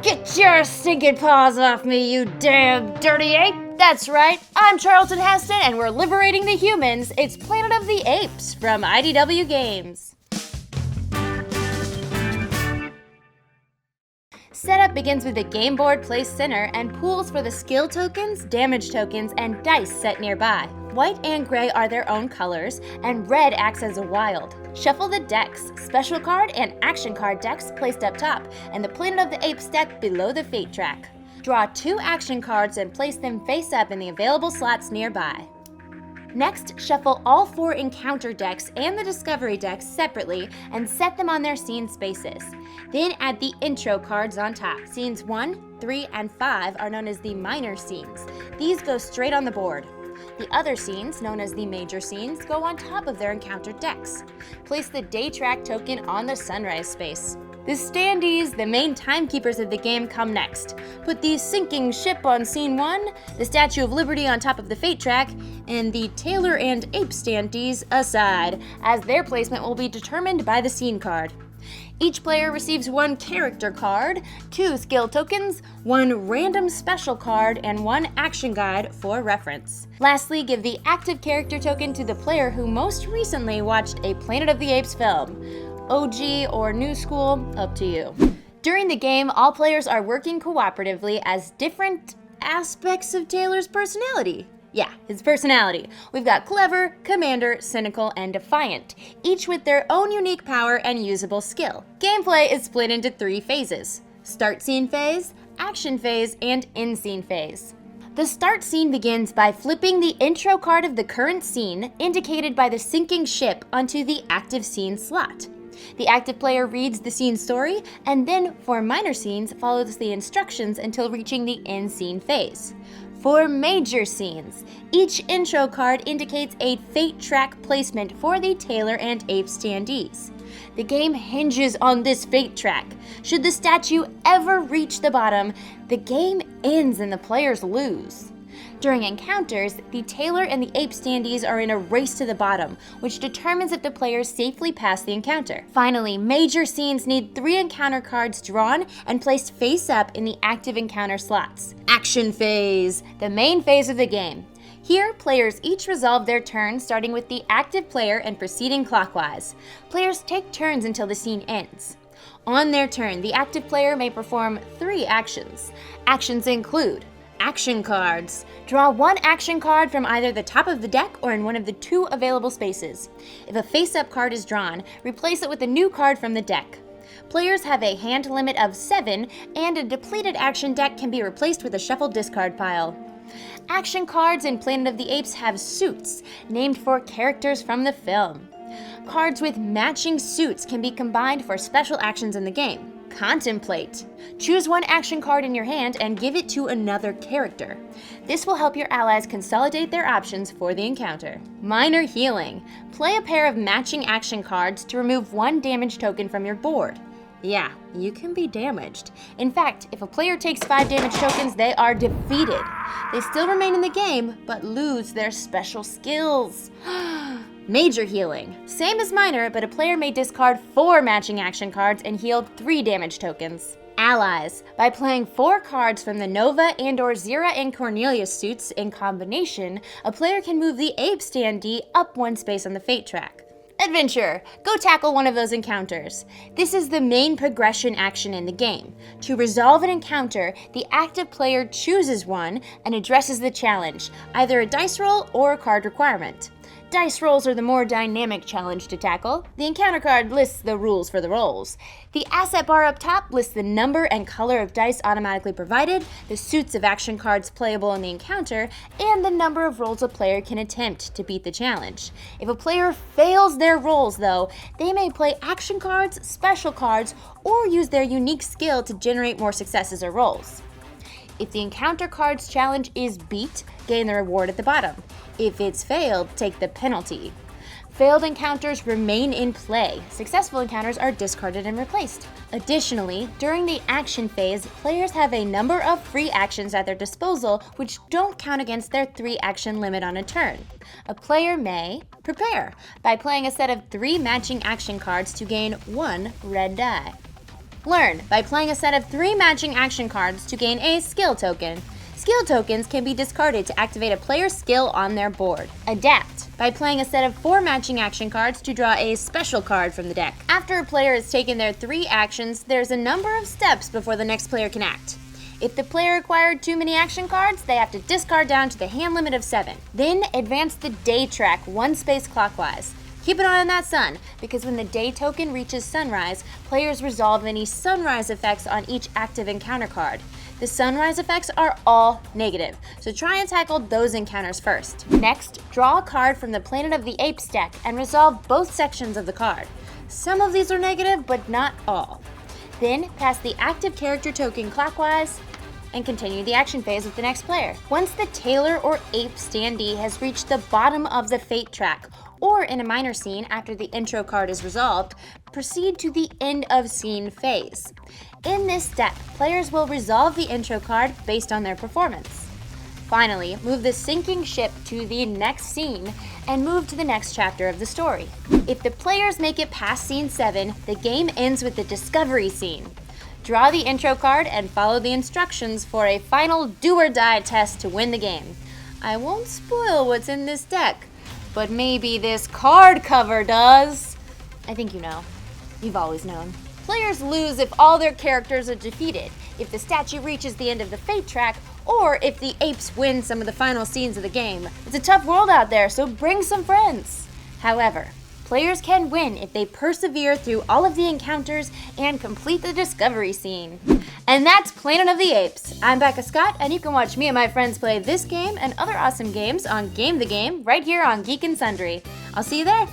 Get your stinking paws off me, you damn dirty ape! That's right, I'm Charlton Heston, and we're liberating the humans. It's Planet of the Apes from IDW Games. Setup begins with a game board placed center and pools for the skill tokens, damage tokens, and dice set nearby. White and gray are their own colors, and red acts as a wild. Shuffle the decks, special card and action card decks placed up top, and the Planet of the Apes deck below the fate track. Draw 2 action cards and place them face up in the available slots nearby. Next, shuffle all 4 encounter decks and the discovery decks separately and set them on their scene spaces. Then add the intro cards on top. Scenes 1, 3, and 5 are known as the minor scenes. These go straight on the board. The other scenes, known as the major scenes, go on top of their encounter decks. Place the day track token on the sunrise space. The standees, the main timekeepers of the game, come next. Put the sinking ship on scene 1, the Statue of Liberty on top of the fate track, and the Tailor and Ape standees aside, as their placement will be determined by the scene card. Each player receives 1 character card, 2 skill tokens, 1 random special card, and 1 action guide for reference. Lastly, give the active character token to the player who most recently watched a Planet of the Apes film. OG or new school, up to you. During the game, all players are working cooperatively as different aspects of Taylor's personality. Yeah, his personality. We've got clever, commander, cynical, and defiant, each with their own unique power and usable skill. Gameplay is split into 3 phases: start scene phase, action phase, and end scene phase. The start scene begins by flipping the intro card of the current scene, indicated by the sinking ship, onto the active scene slot. The active player reads the scene story, and then, for minor scenes, follows the instructions until reaching the end scene phase. For major scenes, each intro card indicates a fate track placement for the Tailor and Ape standees. The game hinges on this fate track. Should the statue ever reach the bottom, the game ends and the players lose. During encounters, the Tailor and the Ape standees are in a race to the bottom, which determines if the players safely pass the encounter. Finally, major scenes need 3 encounter cards drawn and placed face up in the active encounter slots. Action phase, the main phase of the game. Here, players each resolve their turn, starting with the active player and proceeding clockwise. Players take turns until the scene ends. On their turn, the active player may perform 3 actions. Actions include action cards. Draw 1 action card from either the top of the deck or in one of the 2 available spaces. If a face-up card is drawn, replace it with a new card from the deck. Players have a hand limit of 7, and a depleted action deck can be replaced with a shuffled discard pile. Action cards in Planet of the Apes have suits, named for characters from the film. Cards with matching suits can be combined for special actions in the game. Contemplate. Choose 1 action card in your hand and give it to another character. This will help your allies consolidate their options for the encounter. Minor healing. Play a pair of matching action cards to remove 1 damage token from your board. Yeah, you can be damaged. In fact, if a player takes 5 damage tokens, they are defeated. They still remain in the game, but lose their special skills. Major healing. Same as minor, but a player may discard 4 matching action cards and heal 3 damage tokens. Allies. By playing 4 cards from the Nova and/or Zira and Cornelius suits in combination, a player can move the Ape standee up 1 space on the fate track. Adventure. Go tackle one of those encounters. This is the main progression action in the game. To resolve an encounter, the active player chooses one and addresses the challenge, either a dice roll or a card requirement. Dice rolls are the more dynamic challenge to tackle. The encounter card lists the rules for the rolls. The asset bar up top lists the number and color of dice automatically provided, the suits of action cards playable in the encounter, and the number of rolls a player can attempt to beat the challenge. If a player fails their rolls, though, they may play action cards, special cards, or use their unique skill to generate more successes or rolls. If the encounter card's challenge is beat, gain the reward at the bottom. If it's failed, take the penalty. Failed encounters remain in play. Successful encounters are discarded and replaced. Additionally, during the action phase, players have a number of free actions at their disposal which don't count against their 3 action limit on a turn. A player may prepare by playing a set of 3 matching action cards to gain 1 red die. Learn by playing a set of 3 matching action cards to gain a skill token. Skill tokens can be discarded to activate a player's skill on their board. Adapt by playing a set of 4 matching action cards to draw a special card from the deck. After a player has taken their 3 actions, there's a number of steps before the next player can act. If the player acquired too many action cards, they have to discard down to the hand limit of 7. Then advance the day track 1 space clockwise. Keep an eye on that sun, because when the day token reaches sunrise, players resolve any sunrise effects on each active encounter card. The sunrise effects are all negative, so try and tackle those encounters first. Next, draw a card from the Planet of the Apes deck and resolve both sections of the card. Some of these are negative, but not all. Then, pass the active character token clockwise and continue the action phase with the next player. Once the tailor or ape standee has reached the bottom of the fate track, or in a minor scene after the intro card is resolved, proceed to the end of scene phase. In this step, players will resolve the intro card based on their performance. Finally, move the sinking ship to the next scene and move to the next chapter of the story. If the players make it past scene 7, the game ends with the discovery scene. Draw the intro card and follow the instructions for a final do-or-die test to win the game. I won't spoil what's in this deck, but maybe this card cover does. I think you know. You've always known. Players lose if all their characters are defeated, if the statue reaches the end of the fate track, or if the apes win some of the final scenes of the game. It's a tough world out there, so bring some friends. However, players can win if they persevere through all of the encounters and complete the discovery scene. And that's Planet of the Apes. I'm Becca Scott, and you can watch me and my friends play this game and other awesome games on Game the Game right here on Geek and Sundry. I'll see you there.